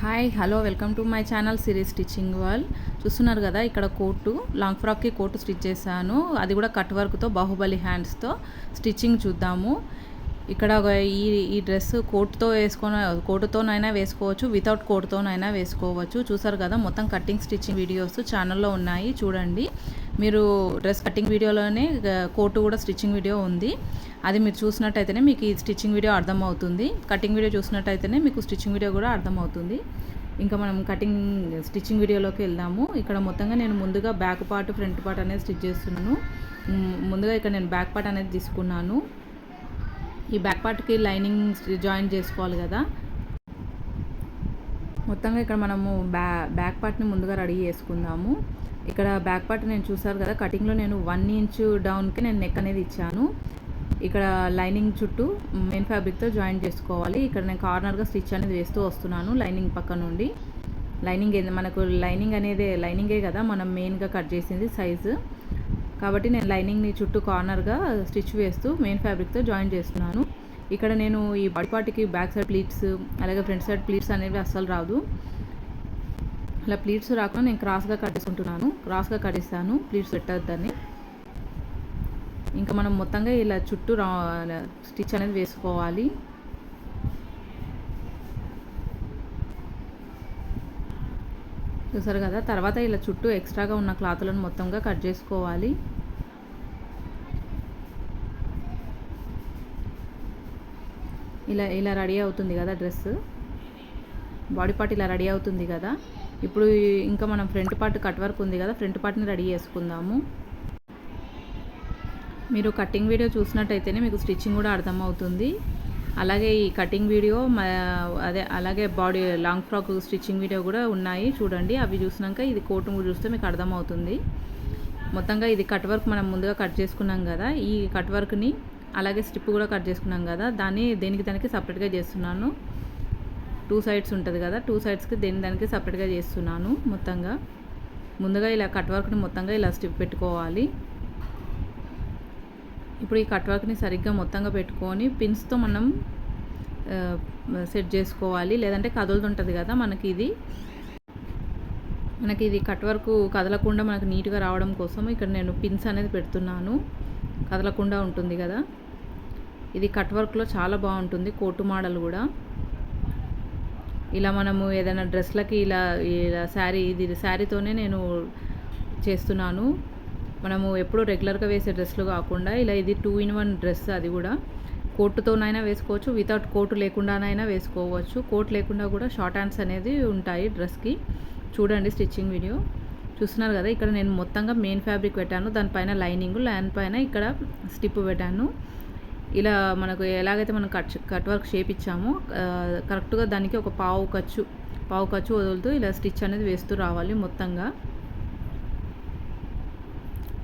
Hi hello welcome to my channel series stitching world. చూస్తున్నారు కదా, ఇక్కడ కోటు లాంగ్ ఫ్రాక్కి కోటు స్టిచ్ చేశాను. అది కూడా కట్ వర్క్తో బాహుబలి హ్యాండ్స్తో స్టిచ్చింగ్ చూద్దాము. ఇక్కడ ఈ డ్రెస్ కోటుతోనైనా వేసుకోవచ్చు, వితౌట్ కోటుతోనైనా వేసుకోవచ్చు. చూసారు కదా, మొత్తం కటింగ్ స్టిచ్చింగ్ వీడియోస్ ఛానల్లో ఉన్నాయి, చూడండి. మీరు డ్రెస్ కటింగ్ వీడియోలోనే కోటు కూడా స్టిచ్చింగ్ వీడియో ఉంది. అది మీరు చూసినట్టయితేనే మీకు ఈ స్టిచ్చింగ్ వీడియో అర్థమవుతుంది. కటింగ్ వీడియో చూసినట్టయితేనే మీకు స్టిచ్చింగ్ వీడియో కూడా అర్థమవుతుంది. ఇంకా మనం స్టిచ్చింగ్ వీడియోలోకి వెళ్దాము. ఇక్కడ మొత్తంగా నేను ముందుగా బ్యాక్ పార్ట్ ఫ్రంట్ పార్ట్ అనేది స్టిచ్ చేస్తున్నాను. ముందుగా ఇక్కడ నేను బ్యాక్ పార్ట్ అనేది తీసుకున్నాను. ఈ బ్యాక్ పార్ట్కి లైనింగ్ జాయిన్ చేసుకోవాలి కదా. మొత్తంగా ఇక్కడ మనము బ్యాక్ పార్ట్ని ముందుగా రెడీ చేసుకుందాము. ఇక్కడ బ్యాక్ పార్ట్ నేను చూసారు కదా, కటింగ్లో నేను 1 ఇంచ్ డౌన్కి నేను నెక్ అనేది ఇచ్చాను. ఇక్కడ లైనింగ్ చుట్టూ మెయిన్ ఫ్యాబ్రిక్తో జాయిన్ చేసుకోవాలి. ఇక్కడ నేను కార్నర్గా స్టిచ్ అనేది వేస్తూ వస్తున్నాను లైనింగ్ పక్క నుండి. మనకు లైనింగే కదా మనం మెయిన్గా కట్ చేసింది సైజు, కాబట్టి నేను లైనింగ్ని చుట్టూ కార్నర్గా స్టిచ్ వేస్తూ మెయిన్ ఫ్యాబ్రిక్తో జాయిన్ చేస్తున్నాను. ఇక్కడ నేను ఈ బాడీ పార్ట్కి బ్యాక్ సైడ్ ప్లీట్స్ అలాగే ఫ్రంట్ సైడ్ ప్లీట్స్ అనేవి అస్సలు రాదు. అలా ప్లీట్స్ రాకుండా నేను క్రాస్గా కట్ చేస్తాను, ప్లీట్స్ పెట్టద్దని. ఇంకా మనం మొత్తంగా ఇలా చుట్టూ స్టిచ్ అనేది వేసుకోవాలి. చూసారు కదా, తర్వాత ఇలా చుట్టూ ఎక్స్ట్రాగా ఉన్న క్లాత్లను మొత్తంగా కట్ చేసుకోవాలి. ఇలా రెడీ అవుతుంది కదా డ్రెస్, బాడీ పార్ట్ ఇలా రెడీ అవుతుంది కదా. ఇప్పుడు ఇంకా మనం ఫ్రంట్ పార్ట్ కట్ వర్క్ ఉంది కదా, ఫ్రంట్ పార్ట్ని రెడీ చేసుకుందాము. మీరు కటింగ్ వీడియో చూసినట్టయితేనే మీకు స్టిచ్చింగ్ కూడా అర్థమవుతుంది. అలాగే ఈ కటింగ్ వీడియో అలాగే body long frock stitching video కూడా ఉన్నాయి, చూడండి. అవి చూసినాక ఇది కోటు కూడా చూస్తే మీకు అర్థమవుతుంది. మొత్తంగా ఇది కట్ వర్క్ మనం ముందుగా కట్ చేసుకున్నాం కదా, ఈ కట్ వర్క్ని అలాగే స్ట్రిప్ కూడా కట్ చేసుకున్నాం కదా, దానికి సపరేట్గా చేస్తున్నాను. 2 సైడ్స్ ఉంటుంది కదా, 2 సైడ్స్కి దానికి సపరేట్గా చేస్తున్నాను. ముందుగా ఇలా కట్ వర్క్ని మొత్తంగా ఇలా స్ట్రిప్ పెట్టుకోవాలి. ఇప్పుడు ఈ కట్ వర్క్ని సరిగ్గా మొత్తంగా పెట్టుకొని పిన్స్తో మనం సెట్ చేసుకోవాలి, లేదంటే కదులుతుంటుంది కదా మనకి ఇది కట్ వర్క్ కదలకుండా మనకు నీట్గా రావడం కోసం ఇక్కడ నేను పిన్స్ అనేది పెడుతున్నాను, కదలకుండా ఉంటుంది కదా. ఇది కట్ వర్క్లో చాలా బాగుంటుంది, కోటు మోడల్ కూడా. ఇలా మనము ఏదైనా డ్రెస్లకి ఇలా శారీతోనే నేను చేస్తున్నాను. మనము ఎప్పుడు రెగ్యులర్గా వేసే డ్రెస్లు కాకుండా ఇది 2-in-1 డ్రెస్. అది కూడా కోటుతోనైనా వేసుకోవచ్చు, వితౌట్ కోటు లేకుండానైనా వేసుకోవచ్చు. కోట్ లేకుండా కూడా షార్ట్ హ్యాండ్స్ అనేది ఉంటాయి డ్రెస్కి. చూడండి స్టిచ్చింగ్ వీడియో చూస్తున్నారు కదా. ఇక్కడ నేను మొత్తంగా మెయిన్ ఫ్యాబ్రిక్ పెట్టాను, దానిపైన లైనింగ్ పైన ఇక్కడ స్టిప్ పెట్టాను. ఇలా మనకు ఎలాగైతే మనం కట్ వర్క్ షేప్ ఇచ్చామో కరెక్ట్గా దానికి ఒక పావు ఖర్చు వదులుతూ ఇలా స్టిచ్ అనేది వేస్తూ రావాలి. మొత్తంగా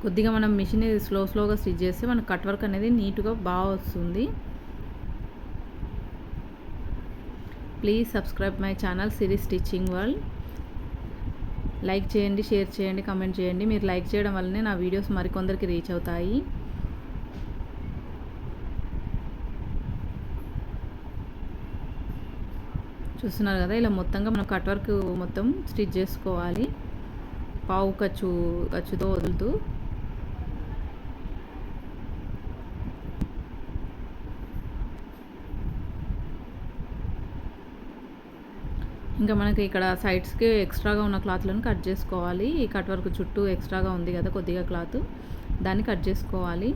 కొద్దిగా మనం మిషన్ స్లోగా స్టిచ్ చేస్తే మనకు కట్ వర్క్ అనేది నీట్గా బాగా వస్తుంది. Please subscribe my channel series stitching world. Like చేయండి, షేర్ చేయండి, కమెంట్ చేయండి. మీరు లైక్ చేయడం వల్లనే నా వీడియోస్ మరికొందరికి రీచ్ అవుతాయి. చూస్తున్నారు కదా, ఇలా మొత్తంగా మనం కట్ వర్క్ మొత్తం స్టిచ్ చేసుకోవాలి, పావు ఖర్చుతో వదులుతూ. ఇంకా మనకి ఇక్కడ సైడ్స్కి ఎక్స్ట్రాగా ఉన్న క్లాత్లను కట్ చేసుకోవాలి. ఈ కట్ వర్క్ చుట్టూ ఎక్స్ట్రాగా ఉంది కదా కొద్దిగా క్లాత్, దాన్ని కట్ చేసుకోవాలి.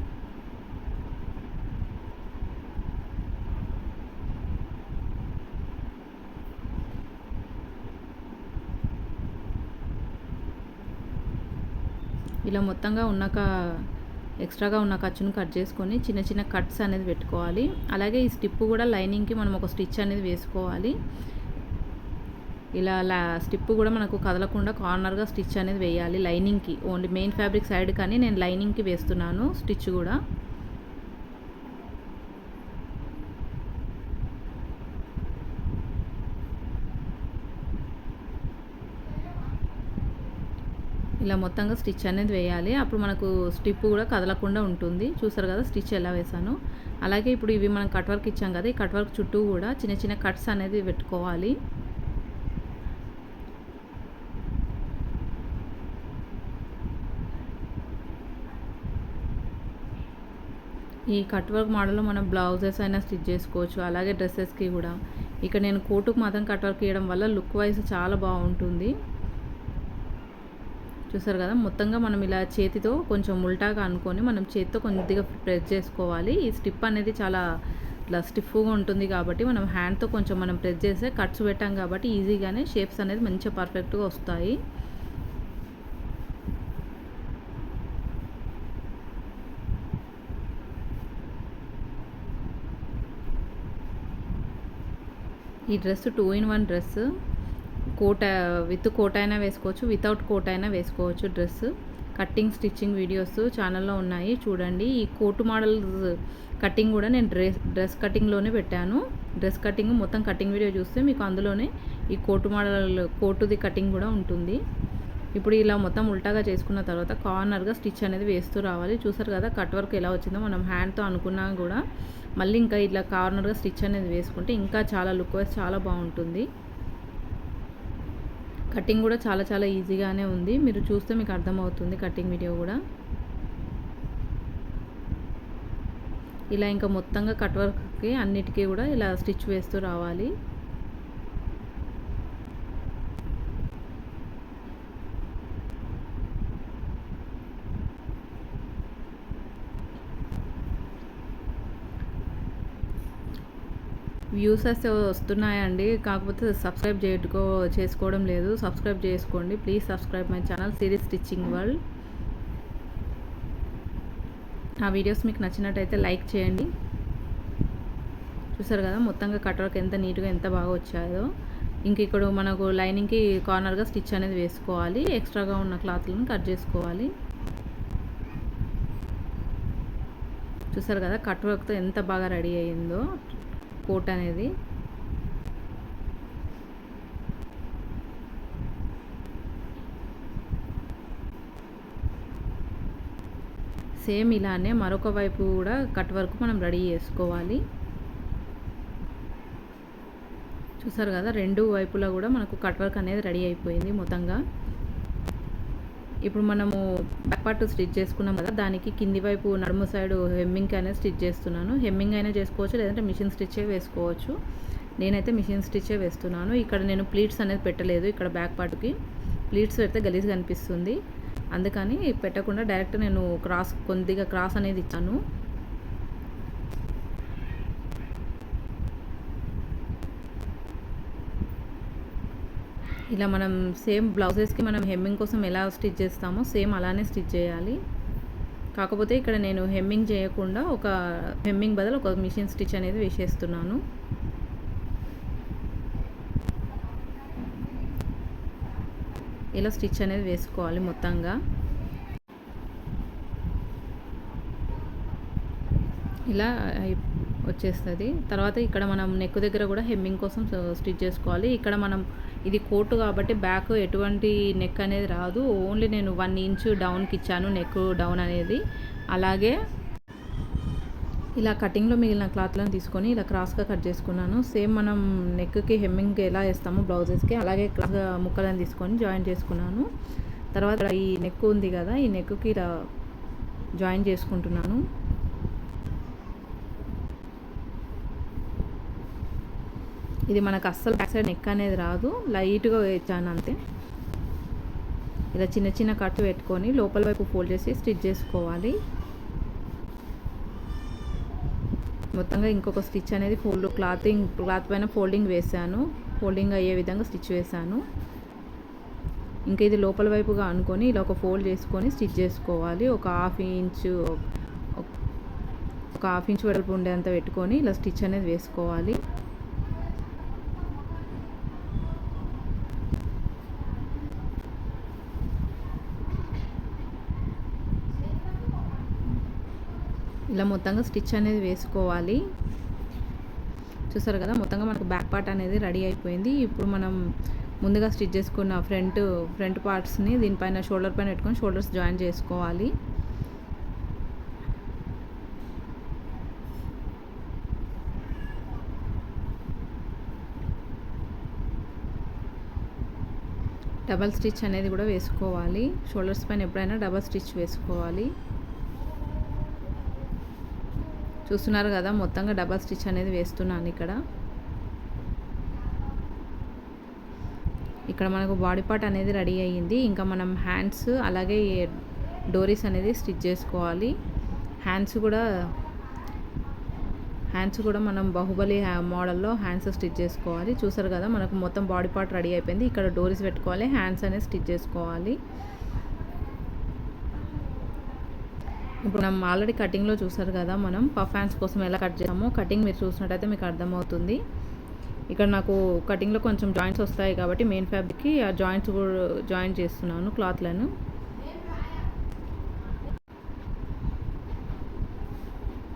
ఇలా మొత్తంగా ఎక్స్ట్రాగా ఉన్న ఖర్చును కట్ చేసుకొని చిన్న చిన్న కట్స్ అనేది పెట్టుకోవాలి. అలాగే ఈ స్టిప్ కూడా లైనింగ్కి మనం ఒక స్టిచ్ అనేది వేసుకోవాలి. ఇలా స్టిప్ కూడా మనకు కదలకుండా కార్నర్గా స్టిచ్ అనేది వేయాలి లైనింగ్కి. ఓన్లీ మెయిన్ ఫ్యాబ్రిక్ సైడ్ కానీ నేను లైనింగ్కి వేస్తున్నాను స్టిచ్ కూడా. ఇలా మొత్తంగా స్టిచ్ అనేది వేయాలి, అప్పుడు మనకు స్టిప్ కూడా కదలకుండా ఉంటుంది. చూసారు కదా స్టిచ్ ఎలా వేసాను. అలాగే ఇప్పుడు ఇవి మనం కట్ వర్క్ ఇచ్చాం కదా, ఈ కట్ వర్క్ చుట్టూ కూడా చిన్న చిన్న కట్స్ అనేది పెట్టుకోవాలి. ఈ కట్ వర్క్ మోడల్లో మనం బ్లౌజెస్ అయినా స్టిచ్ చేసుకోవచ్చు, అలాగే డ్రెస్సెస్కి కూడా. ఇక్కడ నేను కోటుకు మాత్రం కట్ వర్క్ ఇవ్వడం వల్ల లుక్ వైజ్ చాలా బాగుంటుంది. చూసారు కదా, మొత్తంగా మనం ఇలా చేతితో కొంచెం ఉల్టాగా అనుకొని మనం చేతితో కొద్దిగా ప్రెస్ చేసుకోవాలి. ఈ స్టిప్ అనేది చాలా ఇట్లా స్టిఫ్గా ఉంటుంది కాబట్టి మనం హ్యాండ్తో కొంచెం మనం ప్రెస్ చేస్తే కట్స్ పెట్టాం కాబట్టి ఈజీగానే షేప్స్ అనేది మంచిగా పర్ఫెక్ట్గా వస్తాయి. ఈ dress 2-in-1 dress. Coat with coat అయినా వేసుకోవచ్చు, వితౌట్ కోట్ అయినా వేసుకోవచ్చు. డ్రెస్ కట్టింగ్ స్టిచ్చింగ్ వీడియోస్ ఛానల్లో ఉన్నాయి, చూడండి. ఈ కోటు మోడల్ కటింగ్ కూడా నేను డ్రెస్ కటింగ్లోనే పెట్టాను. డ్రెస్ కటింగ్ మొత్తం కటింగ్ వీడియో చూస్తే మీకు అందులోనే ఈ కోటు మోడల్ కోటుది కటింగ్ కూడా ఉంటుంది. ఇప్పుడు ఇలా మొత్తం ఉల్టాగా చేసుకున్న తర్వాత కార్నర్గా స్టిచ్ అనేది వేస్తూ రావాలి. చూసారు కదా కట్ వర్క్ ఎలా వచ్చిందో. మనం హ్యాండ్తో అనుకున్నా కూడా మళ్ళీ ఇంకా ఇట్లా కార్నర్గా స్టిచ్ అనేది వేసుకుంటే ఇంకా చాలా లుక్ వైజ్ చాలా బాగుంటుంది. కటింగ్ కూడా చాలా చాలా ఈజీగానే ఉంది, మీరు చూస్తే మీకు అర్థమవుతుంది కటింగ్ వీడియో కూడా. ఇలా ఇంకా మొత్తంగా కట్ వర్క్కి అన్నిటికీ కూడా ఇలా స్టిచ్ వేస్తూ రావాలి. వ్యూస్ అయితే వస్తున్నాయండి, కాకపోతే సబ్స్క్రైబ్ చేసుకోవడం లేదు. సబ్స్క్రైబ్ చేసుకోండి please. Subscribe my channel series stitching world. ఆ వీడియోస్ మీకు నచ్చినట్టయితే లైక్ చేయండి. చూసారు కదా మొత్తంగా కట్ వర్క్ ఎంత నీట్గా ఎంత బాగా వచ్చాయో. ఇంక ఇక్కడ మనకు లైనింగ్కి కార్నర్గా స్టిచ్ అనేది వేసుకోవాలి. ఎక్స్ట్రాగా ఉన్న క్లాత్లను కట్ చేసుకోవాలి. చూసారు కదా కట్ వర్క్తో ఎంత బాగా రెడీ అయ్యిందో కోట్ అనేది. సేమ్ ఇలానే మరొక వైపు కూడా కట్ వర్క్ మనం రెడీ చేసుకోవాలి. చూసారు కదా రెండు వైపులా కూడా మనకు కట్ వర్క్ అనేది రెడీ అయిపోయింది మొత్తంగా. ఇప్పుడు మనము బ్యాక్ పార్ట్ స్టిచ్ చేసుకున్నాం కదా, దానికి కింది వైపు నడుము సైడ్ హెమ్మింగ్ అనేది స్టిచ్ చేస్తున్నాను. హెమ్మింగ్ అయినా చేసుకోవచ్చు, లేదంటే మిషన్ స్టిచ్చే వేసుకోవచ్చు. నేనైతే మిషన్ స్టిచ్చే వేస్తున్నాను. ఇక్కడ నేను ప్లీట్స్ అనేది పెట్టలేదు. ఇక్కడ బ్యాక్ పార్ట్కి ప్లీట్స్ పెడితే గలీజ్గా అనిపిస్తుంది, అందుకని పెట్టకుండా డైరెక్ట్ నేను కొద్దిగా క్రాస్ అనేది ఇచ్చాను. ఇలా మనం సేమ్ బ్లౌజెస్కి మనం హెమ్మింగ్ కోసం ఎలా స్టిచ్ చేస్తామో సేమ్ అలానే స్టిచ్ చేయాలి. కాకపోతే ఇక్కడ నేను హెమ్మింగ్ చేయకుండా ఒక హెమ్మింగ్ బదులు ఒక మిషన్ స్టిచ్ అనేది వేసేస్తున్నాను. ఇలా స్టిచ్ అనేది వేసుకోవాలి మొత్తంగా. ఇలా వచ్చేస్తుంది. తర్వాత ఇక్కడ మనం నెక్ దగ్గర కూడా హెమ్మింగ్ కోసం స్టిచ్ చేసుకోవాలి. ఇక్కడ మనం ఇది కోటు కాబట్టి బ్యాక్ ఎటువంటి నెక్ అనేది రాదు, ఓన్లీ నేను 1 ఇంచ్ డౌన్కి ఇచ్చాను నెక్ డౌన్ అనేది. అలాగే ఇలా కటింగ్లో మిగిలిన క్లాత్లను తీసుకొని ఇలా క్రాస్గా కట్ చేసుకున్నాను. సేమ్ మనం నెక్కి హెమ్మింగ్ ఎలా వేస్తామో బ్లౌజెస్కి అలాగే క్రాస్గా ముక్కలను తీసుకొని జాయిన్ చేసుకున్నాను. తర్వాత ఈ నెక్ ఉంది కదా, ఈ నెక్కి ఇలా జాయిన్ చేసుకుంటున్నాను. ఇది మనకు అస్సలు బ్యాక్ సైడ్ నెక్ అనేది రాదు, లైట్గా వేయించాను అంతే. ఇలా చిన్న చిన్న కట్స్ పెట్టుకొని లోపల వైపు ఫోల్డ్ చేసి స్టిచ్ చేసుకోవాలి. మొత్తంగా ఇంకొక స్టిచ్ అనేది క్లాత్ పైన ఫోల్డింగ్ వేసాను. ఫోల్డింగ్ అయ్యే విధంగా స్టిచ్ వేసాను. ఇంకా ఇది లోపల వైపుగా అనుకొని ఇలా ఒక ఫోల్డ్ చేసుకొని స్టిచ్ చేసుకోవాలి. ఒక హాఫ్ ఇంచ్ వెడల్పు ఉండేంత పెట్టుకొని ఇలా స్టిచ్ అనేది వేసుకోవాలి. ఇలా మొత్తంగా స్టిచ్ అనేది వేసుకోవాలి. చూసారు కదా మొత్తంగా మనకు బ్యాక్ పార్ట్ అనేది రెడీ అయిపోయింది. ఇప్పుడు మనం ముందుగా స్టిచ్ చేసుకున్న ఫ్రంట్ పార్ట్స్ని దీనిపైన షోల్డర్ పైన పెట్టుకొని షోల్డర్స్ జాయిన్ చేసుకోవాలి. డబల్ స్టిచ్ అనేది కూడా వేసుకోవాలి. షోల్డర్స్ పైన ఎప్పుడైనా డబల్ స్టిచ్ వేసుకోవాలి. చూస్తున్నారు కదా, మొత్తంగా డబల్ స్టిచ్ అనేది వేస్తున్నాను ఇక్కడ. ఇక్కడ మనకు బాడీ పార్ట్ అనేది రెడీ అయ్యింది. ఇంకా మనం హ్యాండ్స్ అలాగే డోరీస్ అనేది స్టిచ్ చేసుకోవాలి. హ్యాండ్స్ కూడా మనం బాహుబలి మోడల్లో హ్యాండ్స్ స్టిచ్ చేసుకోవాలి. చూసారు కదా, మనకు మొత్తం బాడీ పార్ట్ రెడీ అయిపోయింది. ఇక్కడ డోరీస్ పెట్టుకోవాలి, హ్యాండ్స్ అనేది స్టిచ్ చేసుకోవాలి. ఇప్పుడు మనం ఆల్రెడీ కటింగ్లో చూసారు కదా, మనం పఫ్ హ్యాండ్స్ కోసం ఎలా కట్ చేసామో కటింగ్ మీరు చూసినట్టయితే మీకు అర్థమవుతుంది. ఇక్కడ నాకు కటింగ్లో కొంచెం జాయింట్స్ వస్తాయి కాబట్టి మెయిన్ ఫ్యాబ్రిక్కి ఆ జాయింట్స్ కూడా జాయిన్ చేస్తున్నాను క్లాత్లను.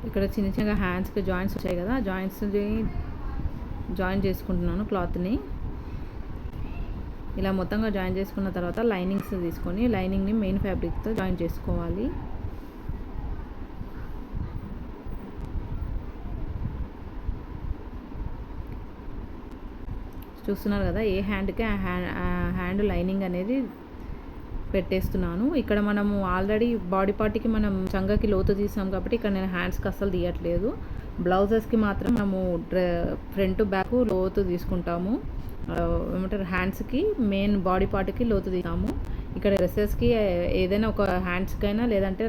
ఇక్కడ చిన్న చిన్నగా హ్యాండ్స్కి జాయింట్స్ వచ్చాయి కదా, జాయింట్స్ని జాయిన్ చేసుకుంటున్నాను క్లాత్ని. ఇలా మొత్తంగా జాయిన్ చేసుకున్న తర్వాత లైనింగ్స్ తీసుకొని లైనింగ్ని మెయిన్ ఫ్యాబ్రిక్తో జాయిన్ చేసుకోవాలి. చూస్తున్నారు కదా, ఏ హ్యాండ్కి హ్యాండ్ లైనింగ్ అనేది పెట్టేస్తున్నాను. ఇక్కడ మనము ఆల్రెడీ బాడీ పార్ట్కి మనం చంగకి లోతు తీసాం కాబట్టి ఇక్కడ నేను హ్యాండ్స్కి అస్సలు తీయట్లేదు. బ్లౌజెస్కి మాత్రం మనము ఫ్రంట్ బ్యాక్ లోతు తీసుకుంటాము. ఏమంటారు, హ్యాండ్స్కి మెయిన్ బాడీ పార్ట్కి లోతు తీసాము. ఇక్కడ డ్రెస్సెస్కి ఏదైనా ఒక హ్యాండ్స్కైనా లేదంటే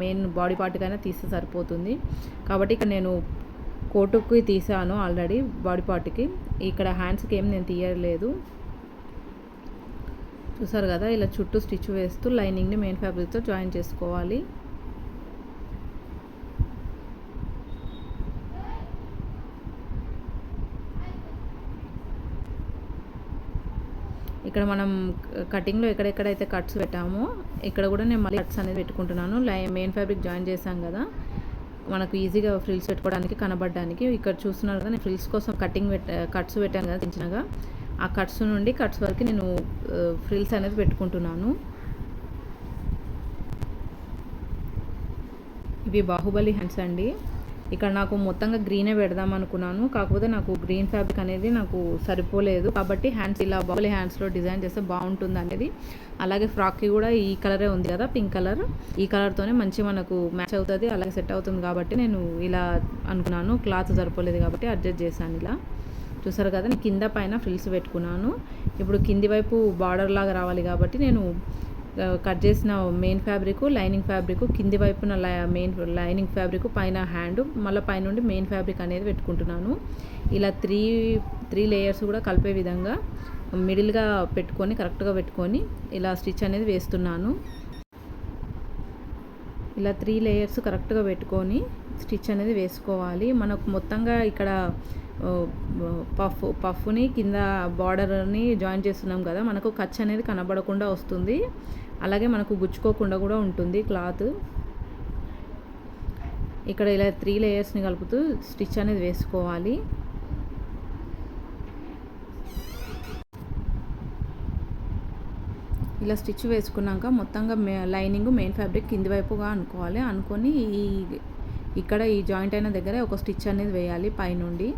మెయిన్ బాడీ పార్ట్కైనా తీస్తే సరిపోతుంది. కాబట్టి ఇక్కడ నేను కోటుకి తీసాను ఆల్రెడీ బాడీ పార్ట్కి. ఇక్కడ హ్యాండ్స్కి ఏం నేను తీయలేదు. చూసారు కదా, ఇలా చుట్టూ స్టిచ్ వేస్తూ లైనింగ్ని మెయిన్ ఫ్యాబ్రిక్తో జాయిన్ చేసుకోవాలి. ఇక్కడ మనం కటింగ్లో ఎక్కడెక్కడైతే కట్స్ పెట్టామో ఇక్కడ కూడా నేను మళ్ళీ కట్స్ అనేది పెట్టుకుంటున్నాను. మెయిన్ ఫ్యాబ్రిక్ జాయిన్ చేశాం కదా, మనకు ఈజీగా ఫ్రిల్స్ పెట్టుకోవడానికి కనబడడానికి. ఇక్కడ చూస్తున్నారు కదా, నేను ఫ్రిల్స్ కోసం కట్స్ పెట్టాను కదా చిన్నగా, ఆ కట్స్ నుండి కట్స్ వరకు నేను ఫ్రిల్స్ అనేది పెట్టుకుంటున్నాను. ఇవి బాహుబలి హ్యాండ్స్ అండి. ఇక్కడ నాకు మొత్తంగా గ్రీనే పెడదాం అనుకున్నాను, కాకపోతే నాకు గ్రీన్ ఫ్యాబ్రిక్ అనేది నాకు సరిపోలేదు. కాబట్టి హ్యాండ్స్ ఇలా బాహుబలి హ్యాండ్స్లో డిజైన్ చేస్తే బాగుంటుంది అనేది. అలాగే ఫ్రాక్కి కూడా ఈ కలరే ఉంది కదా, పింక్ కలర్, ఈ కలర్తోనే మంచి మనకు మ్యాచ్ అవుతుంది, అలాగే సెట్ అవుతుంది. కాబట్టి నేను ఇలా అనుకున్నాను. క్లాత్ సరిపోలేదు కాబట్టి అడ్జస్ట్ చేశాను ఇలా. చూసారు కదా, నేను కింద పైన ఫ్రిల్స్ పెట్టుకున్నాను. ఇప్పుడు కింది వైపు బార్డర్ లాగా రావాలి కాబట్టి నేను కట్ చేసిన మెయిన్ ఫ్యాబ్రిక్, లైనింగ్ ఫ్యాబ్రిక్, కింది వైపున మెయిన్ లైనింగ్ ఫ్యాబ్రిక్, పైన హ్యాండ్, మళ్ళీ పైనుండి మెయిన్ ఫ్యాబ్రిక్ అనేది పెట్టుకుంటున్నాను. ఇలా త్రీ లేయర్స్ కూడా కలిపే విధంగా మిడిల్గా పెట్టుకొని కరెక్ట్గా పెట్టుకొని ఇలా స్టిచ్ అనేది వేస్తున్నాను. ఇలా 3 లేయర్స్ కరెక్ట్గా పెట్టుకొని స్టిచ్ అనేది వేసుకోవాలి. మనకు మొత్తంగా ఇక్కడ పఫ్ని కింద బార్డర్ని జాయిన్ చేస్తున్నాం కదా, మనకు ఖర్చు అనేది కనబడకుండా వస్తుంది. అలాగే మనకు గుచ్చుకోకుండా కూడా ఉంటుంది క్లాత్. ఇక్కడ ఇలా 3 లేయర్స్ని కలుపుతూ స్టిచ్ అనేది వేసుకోవాలి. ఇలా స్టిచ్ వేసుకున్నాక మొత్తంగా లైనింగ్ మెయిన్ ఫ్యాబ్రిక్ కింది వైపుగా అనుకోవాలి. అనుకొని ఇక్కడ ఈ జాయింట్ అయిన దగ్గర ఒక స్టిచ్ అనేది వేయాలి పైనుండి.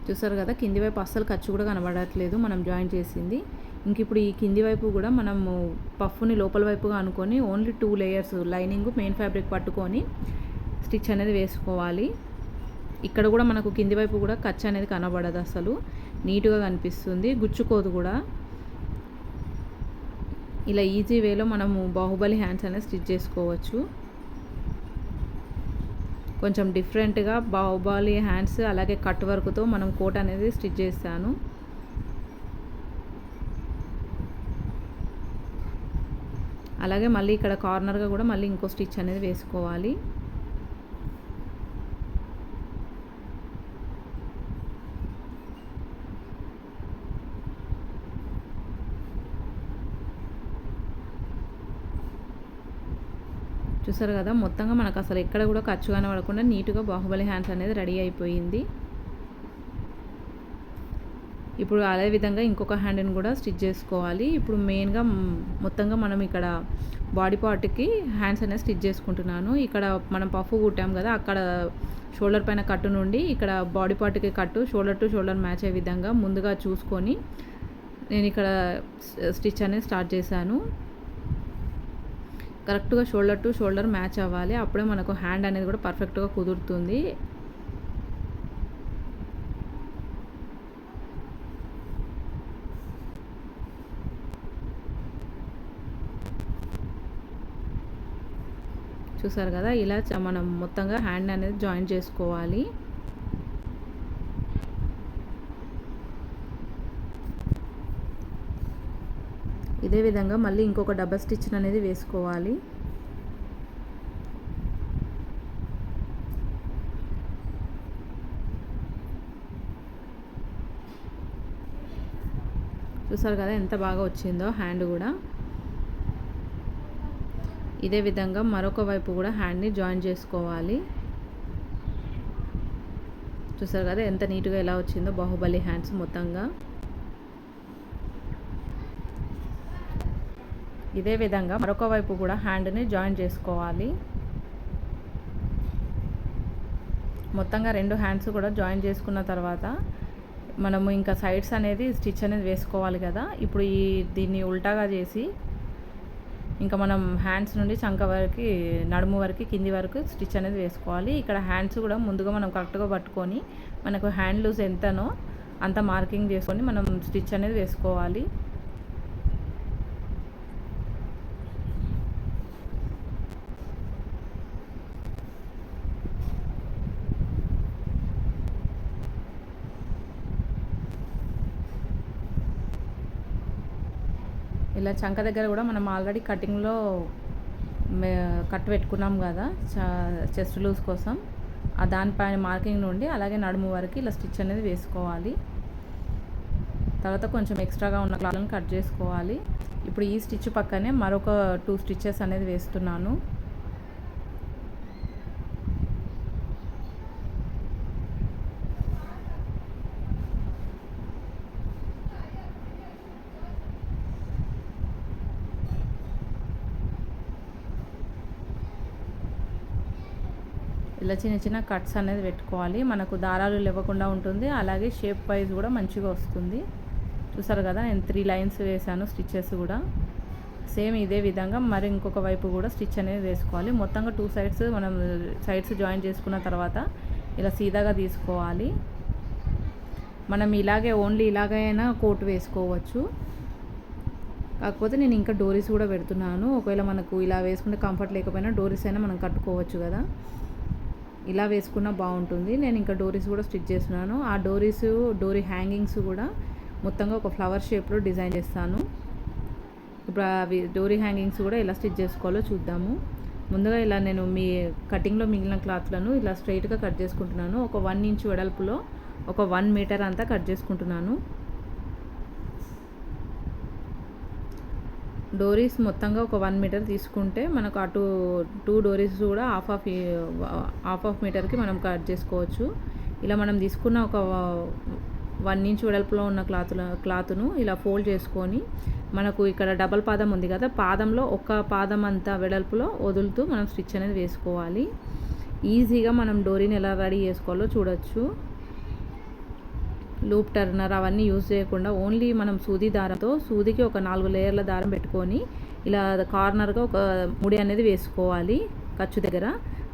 చూసారు కదా, కింది వైపు అస్సలు ఖర్చు కూడా కనబడట్లేదు మనం జాయిన్ చేసింది. ఇంక ఇప్పుడు ఈ కింది వైపు కూడా మనము పఫ్ని లోపల వైపుగా అనుకొని only 2 layers lining main fabric పట్టుకొని స్టిచ్ అనేది వేసుకోవాలి. ఇక్కడ కూడా మనకు కింది వైపు కూడా ఖర్చు అనేది కనబడదు, అసలు నీట్గా కనిపిస్తుంది, గుచ్చుకోదు కూడా. ఇలా ఈజీ వేలో మనము బాహుబలి హ్యాండ్స్ అనేది స్టిచ్ చేసుకోవచ్చు. కొంచెం డిఫరెంట్గా బాహుబలి హ్యాండ్స్ అలాగే కట్ వర్క్తో మనం కోట్ అనేది స్టిచ్ చేస్తాను. అలాగే మళ్ళీ ఇక్కడ కార్నర్గా కూడా మళ్ళీ ఇంకో స్టిచ్ అనేది వేసుకోవాలి. చూసారు కదా, మొత్తంగా మనకు అసలు ఎక్కడ కూడా ఖర్చు కనబడకుండా నీట్గా బాహుబలి హ్యాండ్స్ అనేది రెడీ అయిపోయింది. ఇప్పుడు అదే విధంగా ఇంకొక హ్యాండ్ని కూడా స్టిచ్ చేసుకోవాలి. ఇప్పుడు మెయిన్గా మొత్తంగా మనం ఇక్కడ బాడీ పార్ట్కి హ్యాండ్స్ అనేది స్టిచ్ చేసుకుంటున్నాను. ఇక్కడ మనం పఫ్ కుట్టాం కదా, అక్కడ షోల్డర్ పైన కట్టు నుండి ఇక్కడ బాడీ పార్ట్కి కట్టు షోల్డర్ టు షోల్డర్ మ్యాచ్ అయ్యే విధంగా ముందుగా చూసుకొని నేను ఇక్కడ స్టిచ్ అనేది స్టార్ట్ చేశాను. కరెక్ట్గా షోల్డర్ టు షోల్డర్ మ్యాచ్ అవ్వాలి, అప్పుడే మనకు హ్యాండ్ అనేది కూడా పర్ఫెక్ట్గా కుదురుతుంది. చూసారు కదా, ఇలా మనం మొత్తంగా హ్యాండ్ అనేది జాయిన్ చేసుకోవాలి. ఇదే విధంగా మళ్ళీ ఇంకొక డబల్ స్టిచ్ అనేది వేసుకోవాలి. చూసారు కదా ఎంత బాగా వచ్చిందో హ్యాండ్ కూడా. ఇదే విధంగా మరొక వైపు కూడా హ్యాండ్ని జాయిన్ చేసుకోవాలి. చూసారు కదా ఎంత నీట్గా ఎలా వచ్చిందో బాహుబలి హ్యాండ్స్ మొత్తంగా. ఇదే విధంగా మరొక వైపు కూడా హ్యాండ్ని జాయిన్ చేసుకోవాలి. మొత్తంగా 2 హ్యాండ్స్ కూడా జాయిన్ చేసుకున్న తర్వాత మనము ఇంకా సైడ్స్ అనేది స్టిచ్ అనేది వేసుకోవాలి కదా. ఇప్పుడు దీన్ని ఉల్టాగా చేసి ఇంకా మనం హ్యాండ్స్ నుండి చంక వరకు, నడుము వరకు, కింది వరకు స్టిచ్ అనేది వేసుకోవాలి. ఇక్కడ హ్యాండ్స్ కూడా ముందుగా మనం కరెక్ట్గా పట్టుకొని మనకు హ్యాండ్ లూజ్ ఎంతనో అంత మార్కింగ్ చేసుకొని మనం స్టిచ్ అనేది వేసుకోవాలి. ఇలా చంక దగ్గర కూడా మనం ఆల్రెడీ కటింగ్లో కట్ పెట్టుకున్నాం కదా చెస్ట్ లూజ్ కోసం, ఆ దానిపైన మార్కింగ్ నుండి అలాగే నడుము వరకు ఇలా స్టిచ్ అనేది వేసుకోవాలి. తర్వాత కొంచెం ఎక్స్ట్రాగా ఉన్న క్లాత్లను కట్ చేసుకోవాలి. ఇప్పుడు ఈ స్టిచ్ పక్కనే మరొక 2 స్టిచెస్ అనేది వేస్తున్నాను. ఇలా చిన్న చిన్న కట్స్ అనేది పెట్టుకోవాలి. మనకు దారాలు లేవకుండా ఉంటుంది, అలాగే షేప్ వైజ్ కూడా మంచిగా వస్తుంది. చూసారు కదా నేను 3 లైన్స్ వేసాను స్టిచెస్ కూడా. సేమ్ ఇదే విధంగా మరి ఇంకొక వైపు కూడా స్టిచ్ అనేది వేసుకోవాలి. మొత్తంగా 2 సైడ్స్ మనం సైడ్స్ జాయిన్ చేసుకున్న తర్వాత ఇలా సీదాగా తీసుకోవాలి. మనం ఇలాగే ఓన్లీ ఇలాగైనా కోట్ వేసుకోవచ్చు, కాకపోతే నేను ఇంకా డోరీస్ కూడా పెడుతున్నాను. ఒకవేళ మనకు ఇలా వేసుకుంటే కంఫర్ట్ లేకపోయినా డోరీస్ అయినా మనం కట్టుకోవచ్చు కదా, ఇలా వేసుకున్నా బాగుంటుంది. నేను ఇంకా డోరీస్ కూడా స్టిచ్ చేస్తున్నాను. ఆ డోరీ హ్యాంగింగ్స్ కూడా మొత్తంగా ఒక ఫ్లవర్ షేప్లో డిజైన్ చేస్తాను. ఇప్పుడు అవి డోరీ హ్యాంగింగ్స్ కూడా ఎలా స్టిచ్ చేసుకోవాలో చూద్దాము. ముందుగా ఇలా నేను కటింగ్లో మిగిలిన క్లాత్లను ఇలా స్ట్రైట్గా కట్ చేసుకుంటున్నాను. ఒక 1 ఇంచ్ వెడల్పులో ఒక 1 మీటర్ అంతా కట్ చేసుకుంటున్నాను. డోరీస్ మొత్తంగా ఒక 1 మీటర్ తీసుకుంటే మనకు అటు 2 డోరీస్ కూడా హాఫ్ మీటర్కి మనం కట్ చేసుకోవచ్చు. ఇలా మనం తీసుకున్న ఒక 1 ఇంచ్ వెడల్పులో ఉన్న క్లాత్ను ఇలా ఫోల్డ్ చేసుకొని మనకు ఇక్కడ డబల్ పాదం ఉంది కదా, పాదంలో ఒక పాదం అంతా వెడల్పులో వదులుతూ మనం స్టిచ్ అనేది వేసుకోవాలి. ఈజీగా మనం డోరీని ఎలా రెడీ చేసుకోవాలో చూడొచ్చు. లూప్ టర్నర్ అవన్నీ యూజ్ చేయకుండా ఓన్లీ మనం సూది దారంతో సూదికి ఒక 4 లేయర్ల దారం పెట్టుకొని ఇలా కార్నర్గా ఒక ముడి అనేది వేసుకోవాలి ఖర్చు దగ్గర.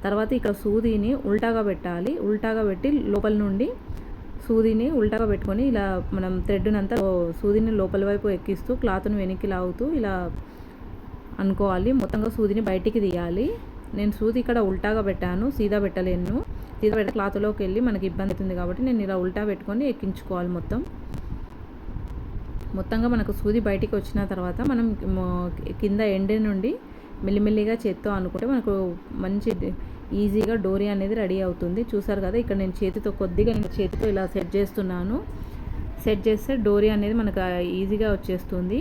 తర్వాత ఇక్కడ సూదిని ఉల్టాగా పెట్టాలి. ఉల్టాగా పెట్టి లోపల నుండి సూదిని ఉల్టాగా పెట్టుకొని ఇలా మనం థ్రెడ్నంతా సూదిని లోపల వైపు ఎక్కిస్తూ క్లాత్ను వెనక్కి లాగుతూ ఇలా అనుకోవాలి. మొత్తంగా సూదిని బయటికి తీయాలి. నేను సూది ఇక్కడ ఉల్టాగా పెట్టాను, సీదా పెట్టలేను. సీదా పెట్టి క్లాత్లోకి వెళ్ళి మనకి ఇబ్బంది అవుతుంది కాబట్టి నేను ఇలా ఉల్టా పెట్టుకొని ఎక్కించుకోవాలి. మొత్తంగా మనకు సూది బయటికి వచ్చిన తర్వాత మనం కింద ఎండ్ నుండి మెల్లిమెల్లిగా చేత్తో అనుకుంటే మనకు మంచి ఈజీగా డోరీ అనేది రెడీ అవుతుంది. చూసారు కదా, ఇక్కడ నేను చేతితో ఇలా సెట్ చేస్తున్నాను. సెట్ చేస్తే డోరీ అనేది మనకు ఈజీగా వచ్చేస్తుంది.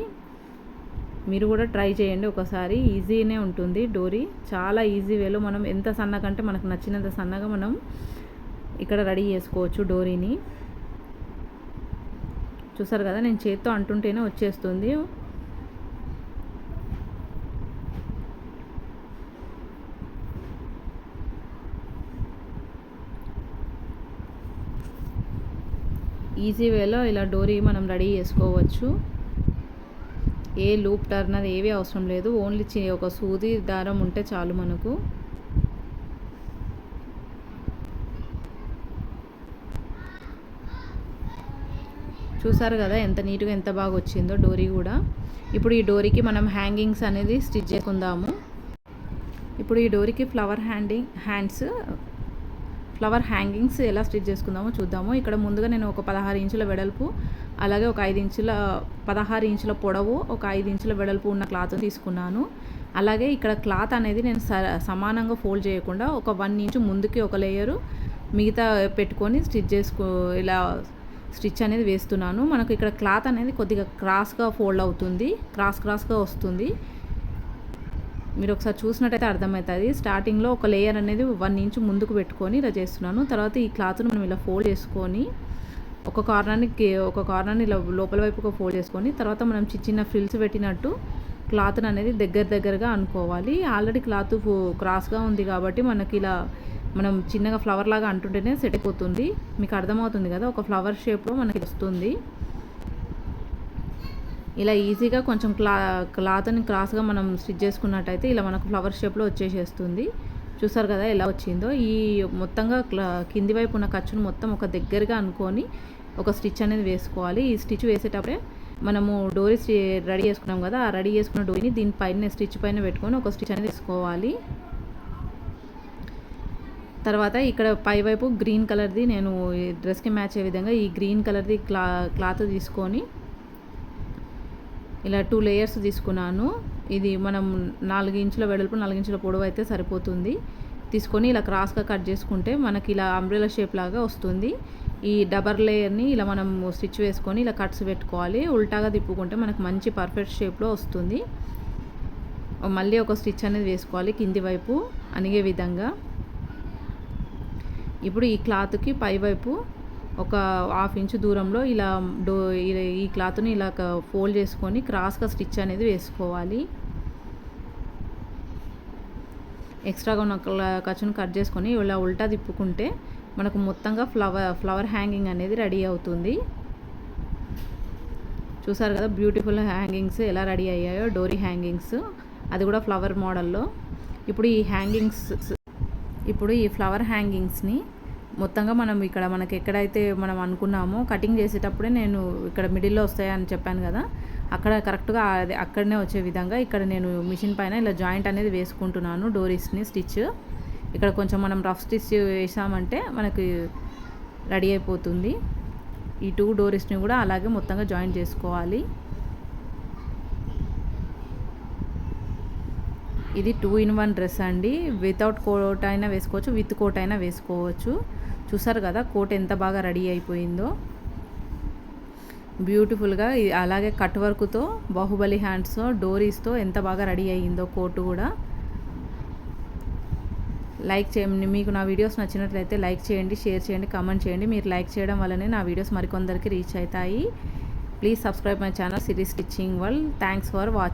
మీరు కూడా ట్రై చేయండి ఒకసారి, ఈజీనే ఉంటుంది డోరీ. చాలా ఈజీ వేలో మనం ఎంత సన్నగంటే మనకు నచ్చినంత సన్నగా మనం ఇక్కడ రెడీ చేసుకోవచ్చు డోరీని. చూసారు కదా, నేను చేత్తో అంటుంటేనే వచ్చేస్తుంది. ఈజీ వేలో ఇలా డోరీ మనం రెడీ చేసుకోవచ్చు. ఏ లూప్ టర్నర్ ఏవి అవసరం లేదు, ఓన్లీ ఒక సూది దారం ఉంటే చాలు మనకు. చూసారు కదా ఎంత నీట్గా ఎంత బాగా వచ్చిందో డోరీ కూడా. ఇప్పుడు ఈ డోరీకి మనం హ్యాంగింగ్స్ అనేది స్టిచ్ చేసుకుందాము. ఇప్పుడు ఈ డోరీకి ఫ్లవర్ హ్యాంగింగ్స్ ఎలా స్టిచ్ చేసుకుందామో చూద్దాము. ఇక్కడ ముందుగా నేను ఒక 16 ఇంచుల వెడల్పు, అలాగే ఒక 16 ఇంచుల పొడవు, ఒక 5 ఇంచుల వెడల్పు ఉన్న క్లాత్ తీసుకున్నాను. అలాగే ఇక్కడ క్లాత్ అనేది నేను సమానంగా ఫోల్డ్ చేయకుండా ఒక 1 ఇంచు ముందుకి ఒక లేయరు మిగతా పెట్టుకొని ఇలా స్టిచ్ అనేది వేస్తున్నాను. మనకు ఇక్కడ క్లాత్ అనేది కొద్దిగా క్రాస్గా ఫోల్డ్ అవుతుంది, క్రాస్గా వస్తుంది. మీరు ఒకసారి చూసినట్టయితే అర్థమవుతుంది. స్టార్టింగ్లో ఒక లేయర్ అనేది 1 ఇంచు ముందుకు పెట్టుకొని ఇలా చేస్తున్నాను. తర్వాత ఈ క్లాత్ను మనం ఇలా ఫోల్డ్ చేసుకొని ఒక కార్నర్ని ఇలా లోపల వైపుగా ఫోల్డ్ చేసుకొని, తర్వాత మనం చిన్న ఫ్రిల్స్ పెట్టినట్టు క్లాత్ని అనేది దగ్గరగా అనుకోవాలి. ఆల్రెడీ క్లాత్ క్రాస్గా ఉంది కాబట్టి మనకి ఇలా మనం చిన్నగా ఫ్లవర్ లాగా అంటుంటేనే సెట్ అయిపోతుంది. మీకు అర్థమవుతుంది కదా, ఒక ఫ్లవర్ షేప్లో మనకి వస్తుంది. ఇలా ఈజీగా కొంచెం క్లాత్ని క్రాస్గా మనం స్టిచ్ చేసుకున్నట్టయితే ఇలా మనకు ఫ్లవర్ షేప్లో వచ్చేసేస్తుంది. చూసారు కదా ఎలా వచ్చిందో. ఈ మొత్తంగా కింది వైపు ఉన్న ఖర్చును మొత్తం ఒక దగ్గరగా అనుకొని ఒక స్టిచ్ అనేది వేసుకోవాలి. ఈ స్టిచ్ వేసేటప్పుడే మనము డోరీ రెడీ చేసుకున్నాం కదా, ఆ రెడీ చేసుకున్న డోరీని దీనిపైన స్టిచ్ పైన పెట్టుకొని ఒక స్టిచ్ అనేది వేసుకోవాలి. తర్వాత ఇక్కడ పైవైపు గ్రీన్ కలర్ది నేను డ్రెస్కి మ్యాచ్ అయ్యే విధంగా ఈ గ్రీన్ కలర్ది క్లాత్ తీసుకొని ఇలా 2 లేయర్స్ తీసుకున్నాను. ఇది మనం 4 ఇంచుల వెడల్పు 4 ఇంచుల పొడవు అయితే సరిపోతుంది. తీసుకొని ఇలా క్రాస్గా కట్ చేసుకుంటే మనకి ఇలా అంబ్రెలా షేప్ లాగా వస్తుంది. ఈ డబల్ లేయర్ని ఇలా మనం స్టిచ్ వేసుకొని ఇలా కట్స్ పెట్టుకోవాలి. ఉల్టాగా తిప్పుకుంటే మనకు మంచి పర్ఫెక్ట్ షేప్లో వస్తుంది. మళ్ళీ ఒక స్టిచ్ అనేది వేసుకోవాలి కింది వైపు అనిగే విధంగా. ఇప్పుడు ఈ క్లాత్కి పైవైపు ఒక 1/2 ఇంచు దూరంలో ఇలా ఈ క్లాత్ని ఇలా ఫోల్డ్ చేసుకొని క్రాస్గా స్టిచ్ అనేది వేసుకోవాలి. ఎక్స్ట్రాగా ఉన్న ఖర్చును కట్ చేసుకొని ఇలా ఉల్టా తిప్పుకుంటే మనకు మొత్తంగా ఫ్లవర్ హ్యాంగింగ్ అనేది రెడీ అవుతుంది. చూసారు కదా బ్యూటిఫుల్ హ్యాంగింగ్స్ ఎలా రెడీ అయ్యాయో, డోరీ హ్యాంగింగ్స్, అది కూడా ఫ్లవర్ మోడల్లో. ఇప్పుడు ఈ ఫ్లవర్ హ్యాంగింగ్స్ని మొత్తంగా మనం ఇక్కడ మనకి ఎక్కడైతే మనం అనుకున్నామో కటింగ్ చేసేటప్పుడే నేను ఇక్కడ మిడిల్లో వస్తాయని చెప్పాను కదా, అక్కడ కరెక్ట్గా అక్కడనే వచ్చే విధంగా ఇక్కడ నేను మిషన్ పైన ఇలా జాయింట్ అనేది వేసుకుంటున్నాను డోరీస్ని స్టిచ్. ఇక్కడ కొంచెం మనం రఫ్ స్టిచ్ వేసామంటే మనకి రెడీ అయిపోతుంది. ఈ 2 డోరీస్ని కూడా అలాగే మొత్తంగా జాయిన్ చేసుకోవాలి. ఇది 2-in-1 డ్రెస్ అండి. వితౌట్ కోట్ అయినా వేసుకోవచ్చు, విత్ కోట్ అయినా వేసుకోవచ్చు. చూసారు కదా కోట్ ఎంత బాగా రెడీ అయిపోయిందో బ్యూటిఫుల్గా. అలాగే కట్ వర్క్తో బాహుబలి హ్యాండ్స్తో డోరీస్తో ఎంత బాగా రెడీ అయ్యిందో కోటు కూడా. లైక్ చేయండి. మీకు నా వీడియోస్ నచ్చినట్లయితే లైక్ చేయండి, షేర్ చేయండి, కామెంట్ చేయండి. మీరు లైక్ చేయడం వల్లనే నా వీడియోస్ మరికొందరికి రీచ్ అవుతాయి. Please subscribe my channel Siri stitching world. Thanks for watching.